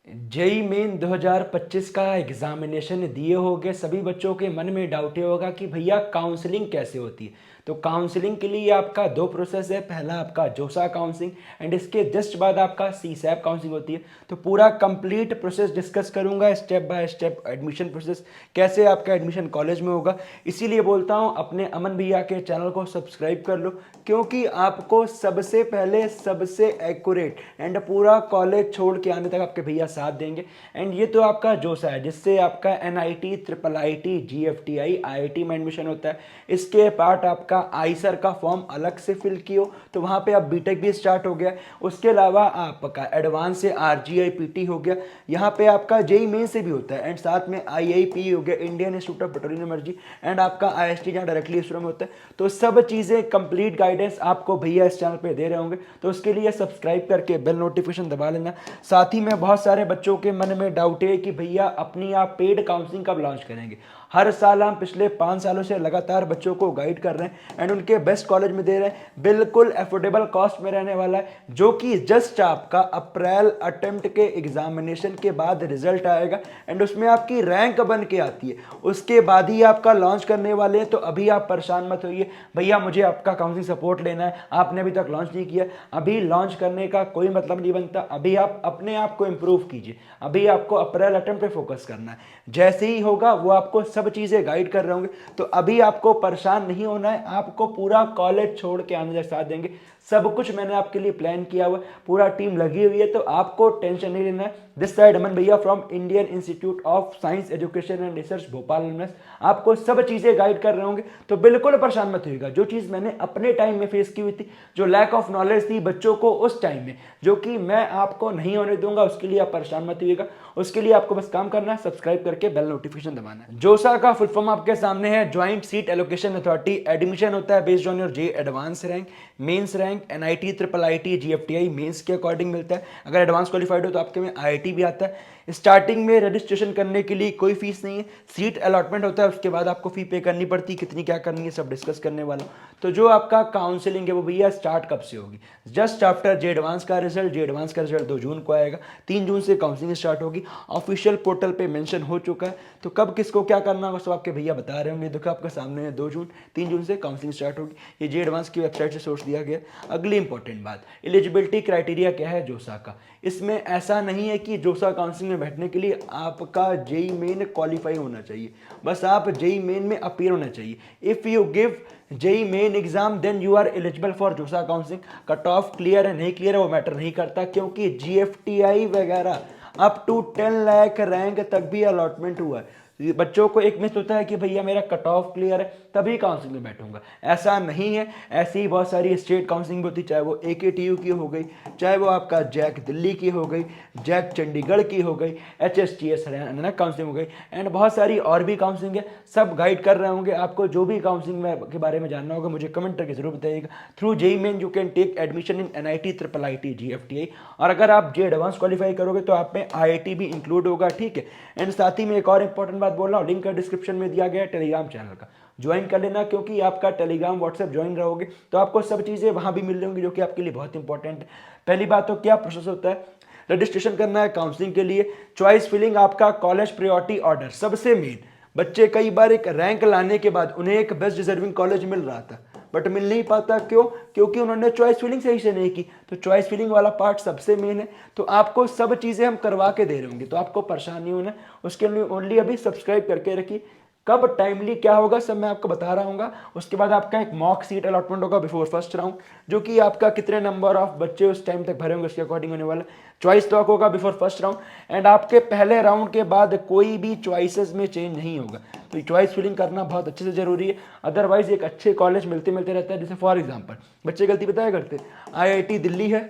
JEE main 2025 का examination दिए होगे। सभी बच्चों के मन में डाउट ये होगा कि भैया काउंसलिंग कैसे होती है। तो काउंसलिंग के लिए आपका दो प्रोसेस है। पहला आपका जोसा काउंसलिंग एंड इसके जस्ट बाद आपका सीसैप काउंसलिंग होती है। तो पूरा कंप्लीट प्रोसेस डिस्कस करूंगा, step by step admission process, कैसे आपका एडमिशन कॉलेज में होगा। इसीलिए बोलता हूं अपने अमन भैया के चैनल को सब्सक्राइब कर लो, क्योंकि आपको सबसे पहले सबसे एक्यूरेट एंड पूरा कॉलेज छोड़ के आने तक आपके भैया साथ देंगे। एंड ये तो आपका जोसा है जिससे आपका NIT, triple IT, GFTI, IIT में एडमिशन होता है। इसके पार्ट आपका आईसर का फॉर्म अलग से फिल कियो तो वहां पे अब बीटेक भी स्टार्ट हो गया। उसके अलावा आपका एडवांस से आरजीआई पीटी हो गया। यहाँ पे आपका जेई मेन से भी होता है एंड साथ में आईआईपी हो गया, Indian institute of petroleum energy, and आपका आईएसटी जहाँ डायरेक्टली इसरो में होता है। तो सब चीजें कंप्लीट गाइडेंस आपको भैया इस चैनल पे दे रहे होंगे। तो उसके लिए सब्सक्राइब करके बेल नोटिफिकेशन दबा लेना। साथ ही में बहुत सारे बच्चों के मन में डाउट है कि भैया अपनी आप पेड काउंसलिंग कब लॉन्च करेंगे। हर साल हम पिछले 5 सालों से लगातार बच्चों को गाइड कर रहे हैं एंड उनके बेस्ट कॉलेज में दे रहे हैं। बिल्कुल अफोर्डेबल कॉस्ट में रहने वाला है, जो कि जस्ट आपका अप्रैल अटेम्प्ट के एग्जामिनेशन के बाद रिजल्ट आएगा एंड उसमें आपकी रैंक बन के आती है। उसके बाद ही आपका लॉन्च करने वाले हैं। तो अभी आप परेशान मत होइए भैया मुझे आपका काउंसलिंग सपोर्ट लेना है, आपने अभी तक लॉन्च नहीं किया। अभी लॉन्च करने का कोई मतलब नहीं बनता। अभी आप अपने आप को इंप्रूव कीजिए। अभी आपको अप्रैल अटेम्प्ट पे फोकस करना है। जैसे ही होगा वो आपको सब चीजें गाइड कर रहे होंगे। तो अभी आपको परेशान नहीं होना है। आपको पूरा कॉलेज छोड़ के आने साथ देंगे। सब कुछ मैंने आपके लिए प्लान किया हुआ है, पूरा टीम लगी हुई है। तो आपको टेंशन नहीं लेना है। दिस साइड अमन भैया from Indian institute of science education and research Bhopal universe आपको सब चीजें गाइड कर रहे होंगे। तो बिल्कुल परेशान मत होइएगा। जो चीज मैंने अपने टाइम में फेस की हुई थी, जो लैक ऑफ नॉलेज थी बच्चों को उस टाइम में, जो कि मैं आपको नहीं होने दूंगा, उसके लिए आप परेशान मत होइएगा। उसके लिए आपको बस काम करना है, सब्सक्राइब करके बेल नोटिफिकेशन दबाना है। जोसा का फुल फॉर्म आपके सामने है, joint seat allocation authority. Admission होता है based on your JEE advance rank, mains rank, NIT, triple IT, GFTI mains के अकॉर्डिंग मिलता है। अगर एडवांस क्वालिफाइड हो तो आपके में आईआईटी भी आता है। स्टार्टिंग में रजिस्ट्रेशन करने के लिए कोई फीस नहीं है। सीट अलॉटमेंट होता है, उसके बाद आपको फी पे करनी पड़ती है। कितनी क्या करनी है सब डिस्कस करने वाला। तो जो आपका काउंसलिंग है वो भैया स्टार्ट कब से होगी, जस्ट आफ्टर जे एडवांस का रिजल्ट। जे एडवांस का रिजल्ट 2 जून को आएगा। 3 जून से काउंसलिंग स्टार्ट होगी। ऑफिशियल पोर्टल पे मेंशन हो चुका है। तो कब किसको क्या करना होगा सब आपके भैया बता रहे होंगे। देखो आपके सामने है 2 जून, 3 जून से काउंसलिंग स्टार्ट होगी। ये जे एडवांस की वेबसाइट से सोर्स दिया गया। अगली इंपॉर्टेंट बात, एलिजिबिलिटी क्राइटेरिया क्या है जोसा का। इसमें ऐसा नहीं है कि जोसा काउंसलिंग में बैठने के लिए आपका जेई मेन क्वालिफाई होना चाहिए। बस आप जेई मेन में अपीयर होना चाहिए। If you give JEE main exam then you are eligible for JoSAA counselling. Cut off clear है नहीं क्लियर है वो मैटर नहीं करता, क्योंकि जीएफटीआई वगैरह अप टू 10 लाख रैंक तक भी अलॉटमेंट हुआ है। बच्चों को एक मिथ होता है कि भैया मेरा कट ऑफ क्लियर है तभी काउंसलिंग में बैठूंगा। ऐसा नहीं है। ऐसी ही बहुत सारी स्टेट काउंसलिंग होती, चाहे वो एकेटीयू की हो गई, चाहे वो आपका जैक दिल्ली की हो गई, जैक चंडीगढ़ की हो गई, एचएसटीएस हरियाणा काउंसलिंग हो गई, एंड बहुत सारी और भी काउंसलिंग है। सब गाइड कर रहे होंगे आपको। जो भी काउंसलिंग के बारे में जानना होगा मुझे कमेंट करके जरूर बताइएगा। Through JEE main you can take admission in NIT, triple IT, GFTI, और अगर आप जे एडवांस क्वालिफाई करोगे तो आप में आईआईटी भी इंक्लूड होगा। ठीक है। एंड साथ ही में एक और इंपॉर्टेंट बात बोल रहा हूँ, लिंक डिस्क्रिप्शन में दिया गया है टेलीग्राम चैनल का, ज्वाइन कर लेना। क्योंकि आपका टेलीग्राम व्हाट्सएप ज्वाइन रहोगे तो आपको सब चीजें वहां भी मिल रही होंगी, जो कि आपके लिए बहुत इंपॉर्टेंट है। पहली बात तो क्या प्रोसेस होता है, रजिस्ट्रेशन करना है काउंसलिंग के लिए, चॉइस फिलिंग, आपका कॉलेज प्रायोरिटी ऑर्डर। सबसे मेन, बच्चे कई बार एक रैंक लाने के बाद उन्हें एक बेस्ट डिजर्विंग कॉलेज मिल रहा था बट मिल नहीं पाता। क्यों? क्योंकि उन्होंने चॉइस फिलिंग सही से नहीं की। तो चॉइस फिलिंग वाला पार्ट सबसे मेन है। तो आपको सब चीजें हम करवा के दे रहे होंगे, तो आपको परेशान नहीं होना। उसके लिए ओनली अभी सब्सक्राइब करके रखिए। कब टाइमली क्या होगा सब मैं आपको बता रहा हूँ। उसके बाद आपका एक मॉक सीट अलॉटमेंट होगा बिफोर फर्स्ट राउंड, जो कि आपका कितने नंबर ऑफ बच्चे उस टाइम तक भरे होंगे उसके अकॉर्डिंग होने वाला। चॉइस लॉक होगा बिफोर फर्स्ट राउंड एंड आपके पहले राउंड के बाद कोई भी चॉइसेस में चेंज नहीं होगा। तो चॉइस फिलिंग करना बहुत अच्छे से जरूरी है। अदरवाइज एक अच्छे कॉलेज मिलते मिलते रहता है। जैसे फॉर एग्जाम्पल बच्चे गलती बताया करते, आईआईटी दिल्ली है,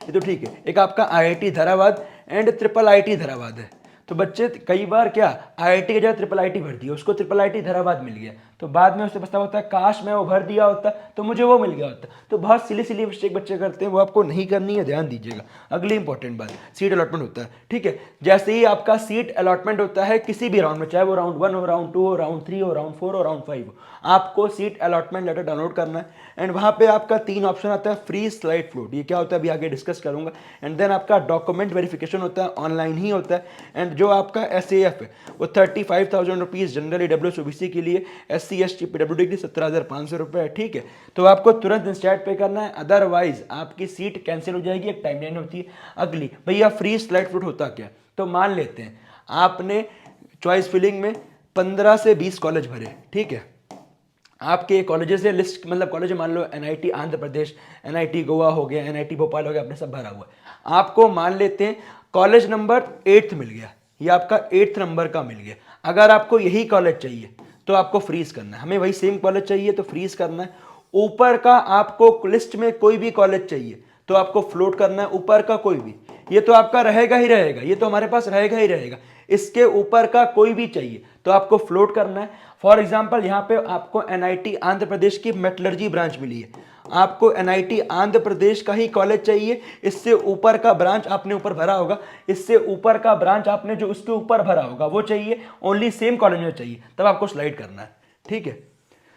ये तो ठीक है, एक आपका आईआईटी धरावाद एंड ट्रिपल आईटी धरावाद है। तो बच्चे कई बार क्या आईआईटी की जगह ट्रिपल आईटी भर दिया, उसको ट्रिपल आईटी हैदराबाद मिल गया, तो बाद में उसे पछतावा होता है काश मैं वो भर दिया होता तो मुझे वो मिल गया होता। तो बहुत सिली सिली मिस्टेक बच्चे करते हैं, वो आपको नहीं करनी है, ध्यान दीजिएगा। अगली इंपॉर्टेंट बात, सीट अलॉटमेंट होता है, ठीक है। जैसे ही आपका सीट अलॉटमेंट होता है किसी भी राउंड में, चाहे वो राउंड 1 हो, राउंड 2 हो, राउंड 3 हो, राउंड 4 हो, राउंड 5 हो, आपको सीट अलॉटमेंट लेटर डाउनलोड करना है। एंड वहाँ पे आपका 3 ऑप्शन आता है, फ्री, स्लाइड, फ्लोट। ये क्या होता है अभी आगे डिस्कस करूंगा। एंड देन आपका डॉक्यूमेंट वेरिफिकेशन होता है, ऑनलाइन ही होता है। एंड जो आपका SAF है वो 35,000 रुपीज़ जनरल EWS OBC के लिए, SC ST PWD के लिए 17,500 रुपये है, ठीक है। तो आपको तुरंत इंस्टेंट पे करना है, अदरवाइज आपकी सीट कैंसिल हो जाएगी। एक टाइमलाइन होती है। अगली, भैया फ्री स्लाइड फ्लोट होता क्या? तो मान लेते हैं आपने चॉइस फिलिंग में 15 से 20 कॉलेज भरे, ठीक है। आपके कॉलेजेस से लिस्ट, मतलब कॉलेज मान लो NIT आंध्र प्रदेश, NIT गोवा हो गया, NIT भोपाल हो गया, आपने सब भरा हुआ है। आपको मान लेते हैं कॉलेज नंबर 8th मिल गया, ये आपका 8th नंबर का मिल गया। अगर आपको यही कॉलेज चाहिए तो आपको फ्रीज करना है, हमें वही सेम कॉलेज चाहिए तो फ्रीज करना है। ऊपर का आपको लिस्ट में कोई भी कॉलेज चाहिए तो आपको फ्लोट करना है, ऊपर का कोई भी, ये तो आपका रहेगा ही रहेगा, ये तो हमारे पास रहेगा ही रहेगा। इसके ऊपर का कोई भी चाहिए तो आपको फ्लोट करना है। फॉर एग्जाम्पल यहाँ पे आपको NIT आंध्र प्रदेश की मेटलर्जी ब्रांच मिली है, आपको NIT आंध्र प्रदेश का ही कॉलेज चाहिए, इससे ऊपर का ब्रांच आपने ऊपर भरा होगा, इससे ऊपर का ब्रांच आपने जो उसके ऊपर भरा होगा वो चाहिए, ओनली सेम कॉलेज में चाहिए, तब आपको स्लाइड करना है, ठीक है।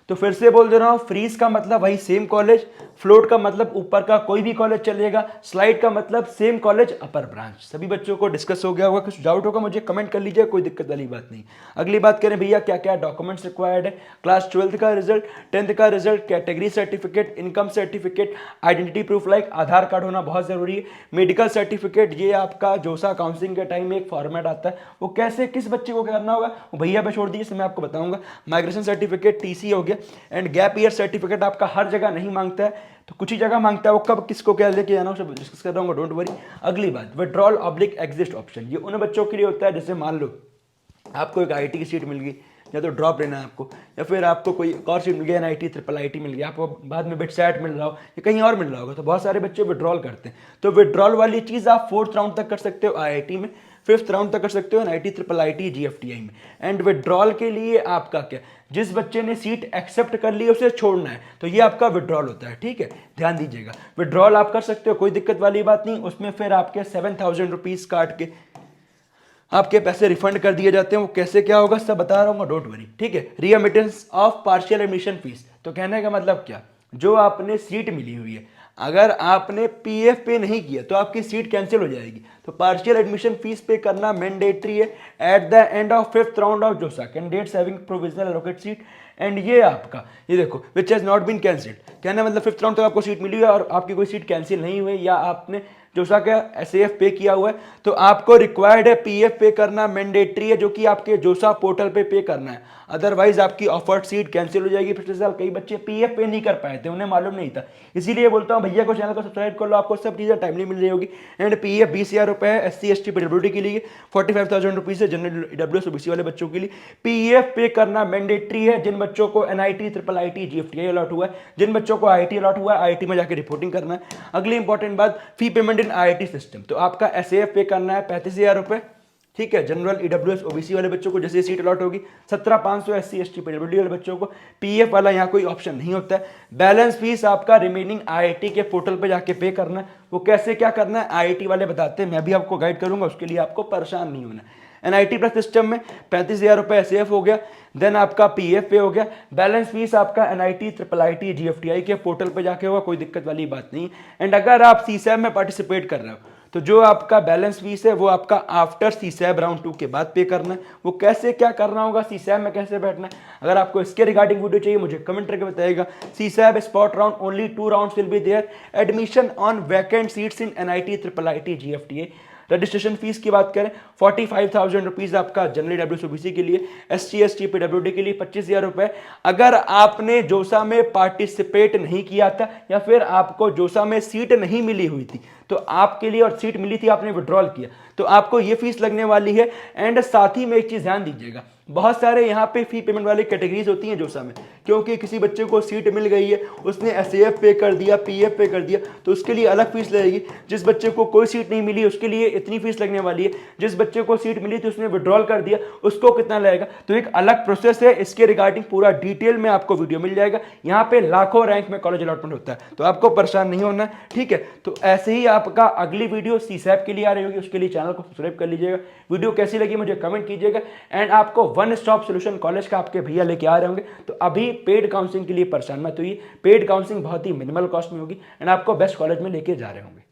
तो फिर से बोल दे रहा हूं, फ्रीज का मतलब वही सेम कॉलेज, फ्लोट का मतलब ऊपर का कोई भी कॉलेज चलेगा, स्लाइड का मतलब सेम कॉलेज अपर ब्रांच। सभी बच्चों को डिस्कस हो गया होगा, कुछ डाउट होगा मुझे कमेंट कर लीजिए, कोई दिक्कत वाली बात नहीं। अगली बात करें भैया क्या क्या डॉक्यूमेंट्स रिक्वायर्ड है। क्लास 12th का रिजल्ट, 10th का result, category certificate, income certificate, identity proof like Aadhaar card होना बहुत जरूरी है, मेडिकल सर्टिफिकेट। ये आपका जोसा काउंसलिंग के टाइम में एक फॉर्मेट आता है, वो कैसे किस बच्चे को करना होगा वो भैया पे छोड़ दीजिए, मैं आपको बताऊंगा। माइग्रेशन सर्टिफिकेट, TC हो गया। एंड गैप ईयर सर्टिफिकेट आपका हर जगह नहीं मांगता है, तो कुछ ही जगह मांगता है, वो कब किसको क्या लेके जाना है डिस्कस कर रहा हूँ, डोंट वरी। अगली बात, विड्रॉल ऑब्लिक एग्जिस्ट ऑप्शन, ये उन बच्चों के लिए होता है जैसे मान लो आपको एक IIT की सीट मिल गई, या तो ड्रॉप लेना है आपको, या फिर आपको कोई और सीट मिल गया, NIT ट्रिपल IIT मिल गया, आपको बाद में बिटसैट मिल रहा हो या कहीं और मिल रहा होगा, तो बहुत सारे बच्चे विड्रॉल करते हैं। तो विड्रॉल वाली चीज़ आप 4th राउंड तक कर सकते हो IIT में, 5th राउंड तक कर सकते हो NIT ट्रिपल IIT GFTI में। एंड विड्रॉल के लिए आपका क्या, जिस बच्चे ने सीट एक्सेप्ट कर ली उसे छोड़ना है, तो ये आपका विड्रॉल होता है, ठीक है, ध्यान दीजिएगा। विड्रॉल आप कर सकते हो, कोई दिक्कत वाली बात नहीं, उसमें फिर आपके 7,000 रुपीज़ काट के आपके पैसे रिफंड कर दिए जाते हैं। वो कैसे क्या होगा सब बता रहा हूँ, डोंट वरी, ठीक है। रीएमिटेंस ऑफ पार्शियल एडमिशन फीस, तो कहने का मतलब क्या, जो आपने सीट मिली हुई है अगर आपने PF पे नहीं किया तो आपकी सीट कैंसिल हो जाएगी, तो पार्शियल एडमिशन फीस पे करना मैंडेटरी है at the end of 5th round of JoSAA candidates having provisional allocate seat. And ये आपका ये देखो which has not been cancelled, कहना मतलब 5th राउंड तक आपको सीट मिली है और आपकी कोई सीट कैंसिल नहीं हुई, या आपने जोसा का SAF पे किया हुआ है, तो आपको रिक्वायर्ड है PF पे करना, मैंडेटरी है, जो कि आपके जोसा पोर्टल पे करना है, अदरवाइज आपकी ऑफर्ड सीट कैंसिल हो जाएगी। पिछले साल कई बच्चे PF पे नहीं कर पाए थे, उन्हें मालूम नहीं था, इसीलिए बोलता हूँ भैया को चैनल को सब्सक्राइब कर लो, आपको सब चीज़ें टाइमली मिल रही होगी। एंड PF 20,000 रुपये है, SC ST PWD के लिए 45,000 रुपीज़ है, जनरल EWS OBC वाले बच्चों के लिए PF पे करना मैंडेटरी है। जिन बच्चों को NIT triple IIT GFTI allot हुआ है, जिन बच्चों को IIT अलॉट हुआ है, IIT में जाकर रिपोर्टिंग करना है। अगली इंपॉर्टेंट बात, fee payment in IIT system, तो आपका SAF पे करना है 35,000 रुपये, ठीक है। जनरल EWS OBC वाले बच्चों को जैसे सीट अलॉट होगी 17,500, SC ST PWD वाले बच्चों को PF वाला यहाँ कोई ऑप्शन नहीं होता है। बैलेंस फीस आपका रिमेनिंग IIT के पोर्टल पे जाके पे करना है, वो कैसे क्या करना है IIT वाले बताते हैं, मैं भी आपको गाइड करूंगा, उसके लिए आपको परेशान नहीं होना है। NIT प्लस सिस्टम में 35,000 रुपये SAF हो गया, देन आपका PF पे हो गया, बैलेंस फीस आपका NIT ट्रिपल IIT GFTI के पोर्टल पे जाके होगा, कोई दिक्कत वाली बात नहीं। एंड अगर आप CSAB में पार्टिसिपेट कर रहे हो तो जो आपका बैलेंस फीस है वो आपका आफ्टर CSAB राउंड 2 के बाद पे करना है। वो कैसे क्या करना होगा, CSAB में कैसे बैठना है, अगर आपको इसके रिगार्डिंग वीडियो चाहिए मुझे कमेंट करके बताइएगा। CSAB spot round, only 2 rounds will be there, admission on vacant seats in NIT triple IIT GFTA। Registration fees की बात करें 45,000 रुपीज़ आपका जनरल EWS OBC के लिए, SC ST PWD के लिए 25,000 रुपये। अगर आपने जोसा में पार्टिसिपेट नहीं किया था या फिर आपको जोसा में सीट नहीं मिली हुई थी तो आपके लिए, और सीट मिली थी आपने विड्रॉल किया, तो आपको ये फीस लगने वाली है। एंड साथ ही में एक चीज़ ध्यान दीजिएगा, बहुत सारे यहाँ पे फी पेमेंट वाली कैटेगरीज होती हैं जोसा में, क्योंकि किसी बच्चे को सीट मिल गई है, उसने एसएएफ पे कर दिया, पीएफ पे कर दिया, तो उसके लिए अलग फीस लगेगी। जिस बच्चे को कोई सीट नहीं मिली उसके लिए इतनी फीस लगने वाली है, जिस बच्चे को सीट मिली थी उसने विड्रॉल कर दिया उसको कितना लगेगा, तो एक अलग प्रोसेस है। इसके रिगार्डिंग पूरा डिटेल में आपको वीडियो मिल जाएगा। यहाँ पे लाखों रैंक में कॉलेज अलॉटमेंट होता है, तो आपको परेशान नहीं होना, ठीक है। तो ऐसे ही आपका अगली वीडियो सीसैप के लिए आ रही होगी, उसके लिए चैनल को सब्सक्राइब कर लीजिएगा। वीडियो कैसी लगी मुझे कमेंट कीजिएगा। एंड आपको वन स्टॉप सोल्यूशन कॉलेज का आपके भैया लेके आ रहे होंगे, तो अभी पेड काउंसलिंग के लिए परेशान मत होइए। पेड काउंसलिंग बहुत ही मिनिमल कॉस्ट में होगी एंड आपको बेस्ट कॉलेज में लेके जा रहे होंगे।